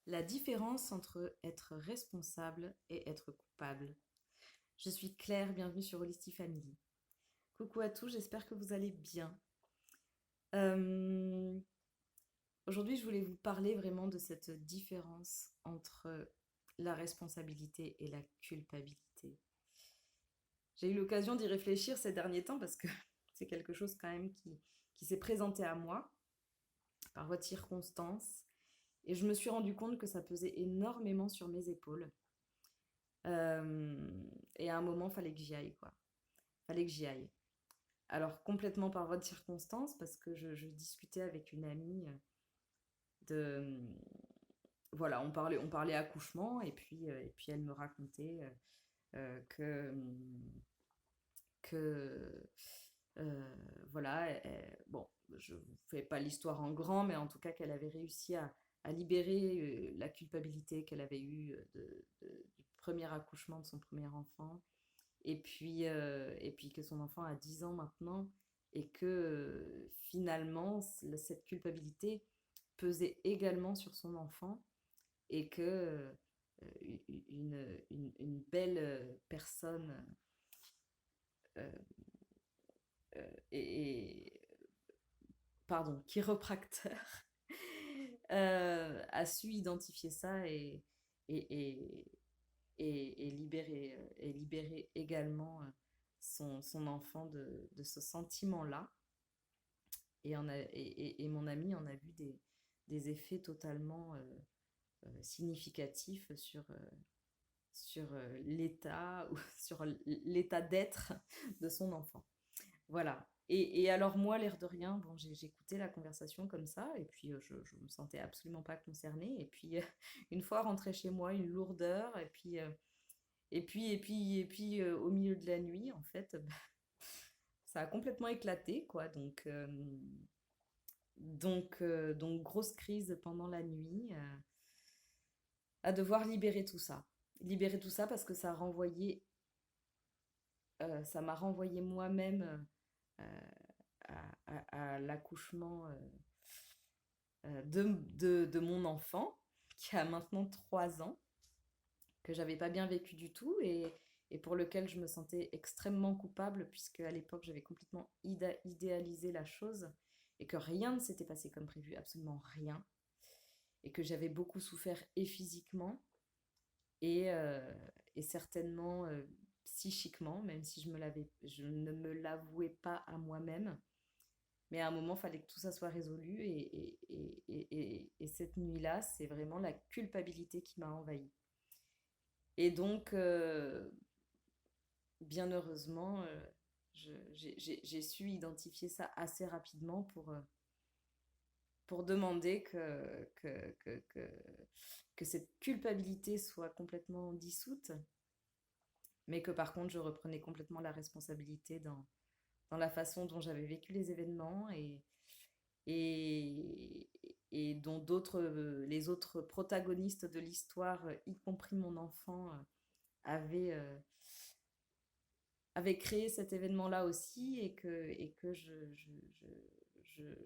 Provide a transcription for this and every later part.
La différence entre être responsable et être coupable. Je suis Claire, bienvenue sur Holisty Family. Coucou à tous, j'espère que vous allez bien. Euh, Aujourd'hui, je voulais vous parler vraiment de cette différence entre la responsabilité et la culpabilité. J'ai eu l'occasion d'y réfléchir ces derniers temps parce que c'est quelque chose quand même qui s'est présenté à moi par voie de circonstance et je me suis rendu compte que ça pesait énormément sur mes épaules. Et à un moment, fallait que j'y aille, quoi. Fallait que j'y aille. Alors, complètement par voie de circonstance, parce que je discutais avec une amie de... Voilà, on parlait accouchement, et puis elle me racontait que voilà, bon, je ne vous fais pas l'histoire en grand, mais en tout cas qu'elle avait réussi à libérer la culpabilité qu'elle avait eue du premier accouchement de son premier enfant. Et puis que son enfant a 10 ans maintenant et que finalement, cette culpabilité pesait également sur son enfant et que une belle personne euh, et, pardon, chiropracteur a su identifier ça et, et libérer également son enfant de ce sentiment-là. Et mon ami en a vu des effets totalement significatifs sur l'état ou sur l'état d'être de son enfant. Voilà. Et alors moi, l'air de rien, bon, j'écoutais la conversation comme ça, et puis je me sentais absolument pas concernée. Et puis une fois rentrée chez moi, une lourdeur, et puis au milieu de la nuit, en fait, ça a complètement éclaté, quoi. Donc grosse crise pendant la nuit, à devoir libérer tout ça. Libérer tout ça parce que ça m'a renvoyé moi-même à l'accouchement de mon enfant, qui a maintenant 3 ans, que j'avais pas bien vécu du tout et pour lequel je me sentais extrêmement coupable, puisque à l'époque j'avais complètement idéalisé la chose et que rien ne s'était passé comme prévu, absolument rien, et que j'avais beaucoup souffert et physiquement et, euh, et certainement psychiquement, même si je ne me l'avouais pas à moi-même. Mais à un moment, il fallait que tout ça soit résolu. Et cette nuit-là, c'est vraiment la culpabilité qui m'a envahie. Et donc, bien heureusement, j'ai su identifier ça assez rapidement pour demander que cette culpabilité soit complètement dissoute, mais que par contre, je reprenais complètement la responsabilité dans la façon dont j'avais vécu les événements et, et dont les autres protagonistes de l'histoire, y compris mon enfant, avaient, euh, avaient créé cet événement-là aussi et que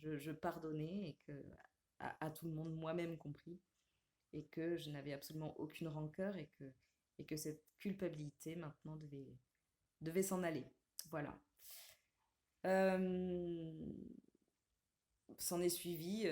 je pardonnais et que à tout le monde, moi-même compris, et que je n'avais absolument aucune rancœur et que cette culpabilité maintenant devait s'en aller. Voilà. Euh, S'en est suivi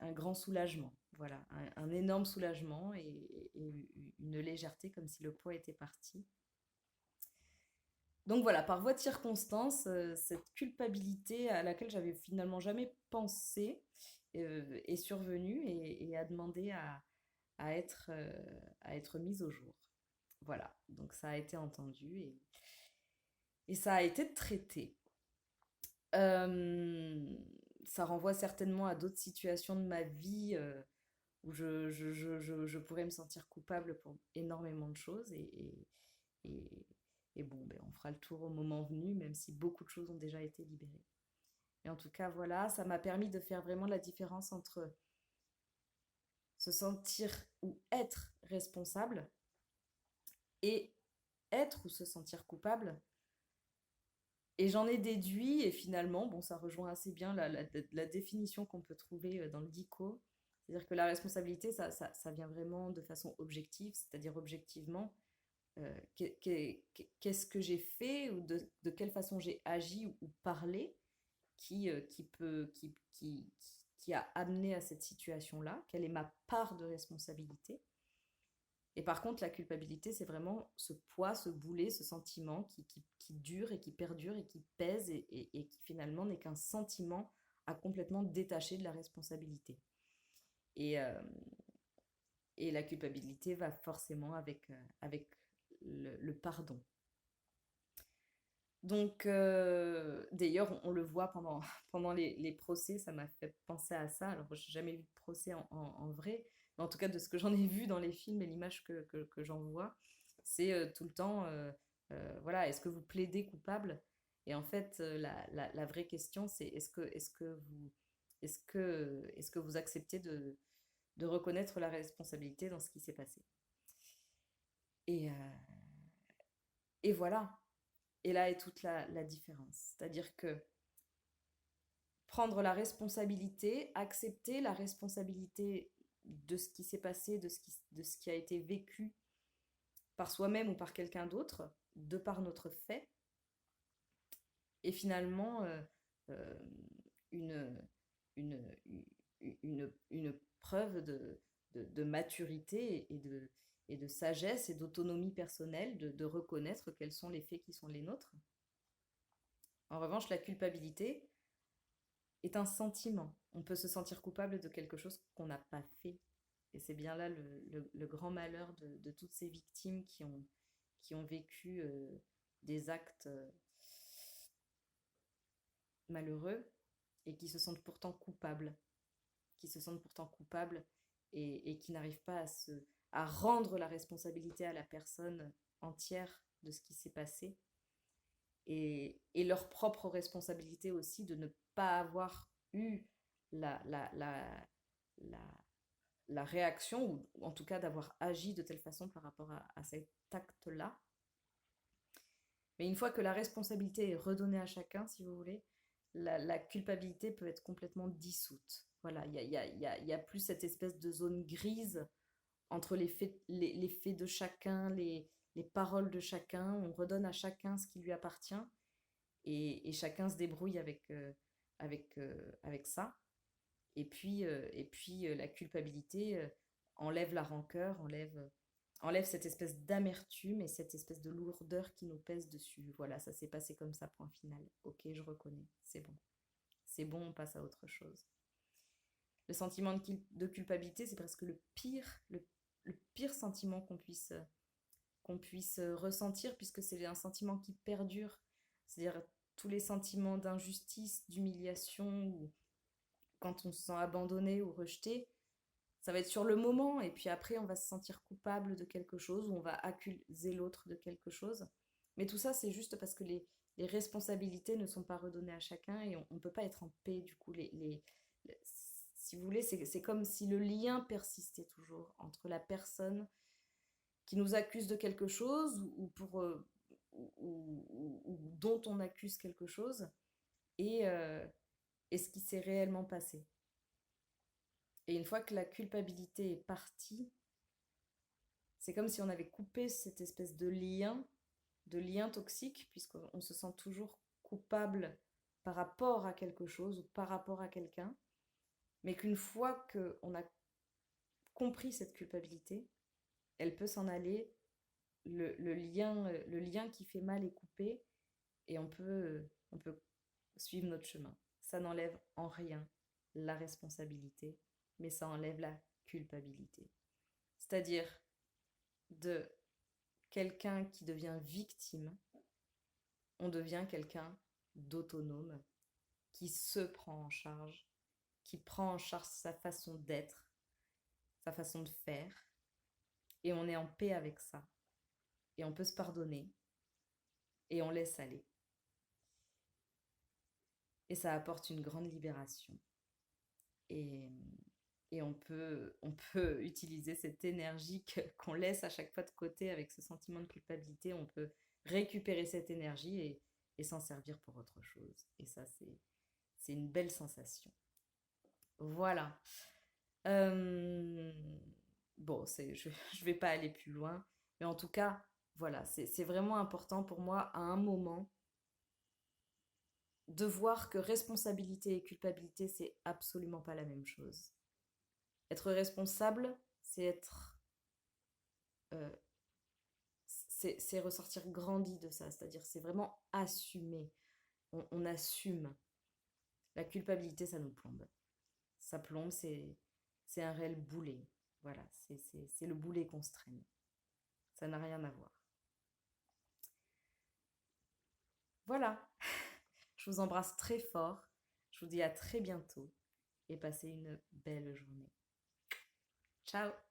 un grand soulagement. Voilà, un énorme soulagement et une légèreté comme si le poids était parti. Donc voilà, par voie de circonstance, cette culpabilité à laquelle j'avais finalement jamais pensé est survenue et a demandé à être mise au jour. Voilà, donc ça a été entendu et ça a été traité. Euh, Ça renvoie certainement à d'autres situations de ma vie où je pourrais me sentir coupable pour énormément de choses et, et bon, ben, on fera le tour au moment venu, même si beaucoup de choses ont déjà été libérées. Et en tout cas, voilà, ça m'a permis de faire vraiment la différence entre se sentir ou être responsable et être ou se sentir coupable. Et j'en ai déduit, et finalement, bon, ça rejoint assez bien la définition qu'on peut trouver dans le DICO, C'est-à-dire que la responsabilité, ça vient vraiment de façon objective, c'est-à-dire objectivement, qu'est-ce que j'ai fait ou de quelle façon j'ai agi ou parlé qui a amené à cette situation-là, quelle est ma part de responsabilité. Et par contre, la culpabilité, c'est vraiment ce poids, ce boulet, ce sentiment qui dure et qui perdure et qui pèse et qui finalement n'est qu'un sentiment à complètement détacher de la responsabilité. Et, euh, et la culpabilité va forcément avec le pardon. Donc, d'ailleurs, on le voit pendant les procès, ça m'a fait penser à ça. Alors, je n'ai jamais vu de procès en vrai, mais en tout cas, de ce que j'en ai vu dans les films et l'image que j'en vois, c'est tout le temps, voilà, est-ce que vous plaidez coupable? Et en fait, la vraie question, c'est est-ce que vous acceptez de reconnaître la responsabilité dans ce qui s'est passé? Et, et voilà. Et là est toute la différence. C'est-à-dire que prendre la responsabilité, accepter la responsabilité de ce qui s'est passé, de ce qui a été vécu par soi-même ou par quelqu'un d'autre, de par notre fait, et finalement euh, une, une, une preuve de maturité et de sagesse et d'autonomie personnelle, de reconnaître quels sont les faits qui sont les nôtres. En revanche, la culpabilité est un sentiment. On peut se sentir coupable de quelque chose qu'on n'a pas fait. Et c'est bien là le grand malheur de toutes ces victimes qui ont vécu des actes malheureux et qui se sentent pourtant coupables. Qui se sentent pourtant coupables et qui n'arrivent pas à rendre la responsabilité à la personne entière de ce qui s'est passé. Et leur propre responsabilité aussi de ne pas avoir eu la, la, la, la, la réaction, ou en tout cas d'avoir agi de telle façon par rapport à cet acte-là. Mais une fois que la responsabilité est redonnée à chacun, si vous voulez, la culpabilité peut être complètement dissoute. Voilà, il y a plus cette espèce de zone grise entre les faits de chacun, les paroles de chacun. On redonne à chacun ce qui lui appartient et chacun se débrouille avec ça. La culpabilité enlève la rancœur, enlève cette espèce d'amertume et cette espèce de lourdeur qui nous pèse dessus. Voilà, ça s'est passé comme ça, point final. Ok, je reconnais, c'est bon. C'est bon, on passe à autre chose. Le sentiment de culpabilité, c'est presque le pire sentiment qu'on puisse ressentir, puisque c'est un sentiment qui perdure. C'est-à-dire tous les sentiments d'injustice, d'humiliation, ou quand on se sent abandonné ou rejeté, ça va être sur le moment, et puis après on va se sentir coupable de quelque chose, ou on va accuser l'autre de quelque chose. Mais tout ça, c'est juste parce que les responsabilités ne sont pas redonnées à chacun, et on ne peut pas être en paix, du coup. Si vous voulez, c'est comme si le lien persistait toujours entre la personne qui nous accuse de quelque chose, ou dont on accuse quelque chose, et ce qui s'est réellement passé. Et une fois que la culpabilité est partie, c'est comme si on avait coupé cette espèce de lien toxique, puisqu'on se sent toujours coupable par rapport à quelque chose ou par rapport à quelqu'un, mais qu'une fois qu'on a compris cette culpabilité, elle peut s'en aller, le lien qui fait mal est coupé, et on peut suivre notre chemin. Ça n'enlève en rien la responsabilité, mais ça enlève la culpabilité. C'est-à-dire de quelqu'un qui devient victime, on devient quelqu'un d'autonome, qui se prend en charge, qui prend en charge sa façon d'être, sa façon de faire, et on est en paix avec ça. Et on peut se pardonner, et on laisse aller. Et ça apporte une grande libération. Et, et on peut utiliser cette énergie qu'on laisse à chaque fois de côté avec ce sentiment de culpabilité. On peut récupérer cette énergie et s'en servir pour autre chose. Et ça, c'est une belle sensation. Voilà. Euh, bon, je vais pas aller plus loin, mais en tout cas, voilà, c'est vraiment important pour moi à un moment de voir que responsabilité et culpabilité, c'est absolument pas la même chose. Être responsable, c'est être, euh, c'est ressortir grandi de ça, c'est-à-dire c'est vraiment assumer. On assume. La culpabilité, ça nous plombe. Ça plombe, c'est un réel boulet. Voilà, c'est le boulet qu'on se traîne. Ça n'a rien à voir. Voilà, je vous embrasse très fort. Je vous dis à très bientôt et passez une belle journée. Ciao!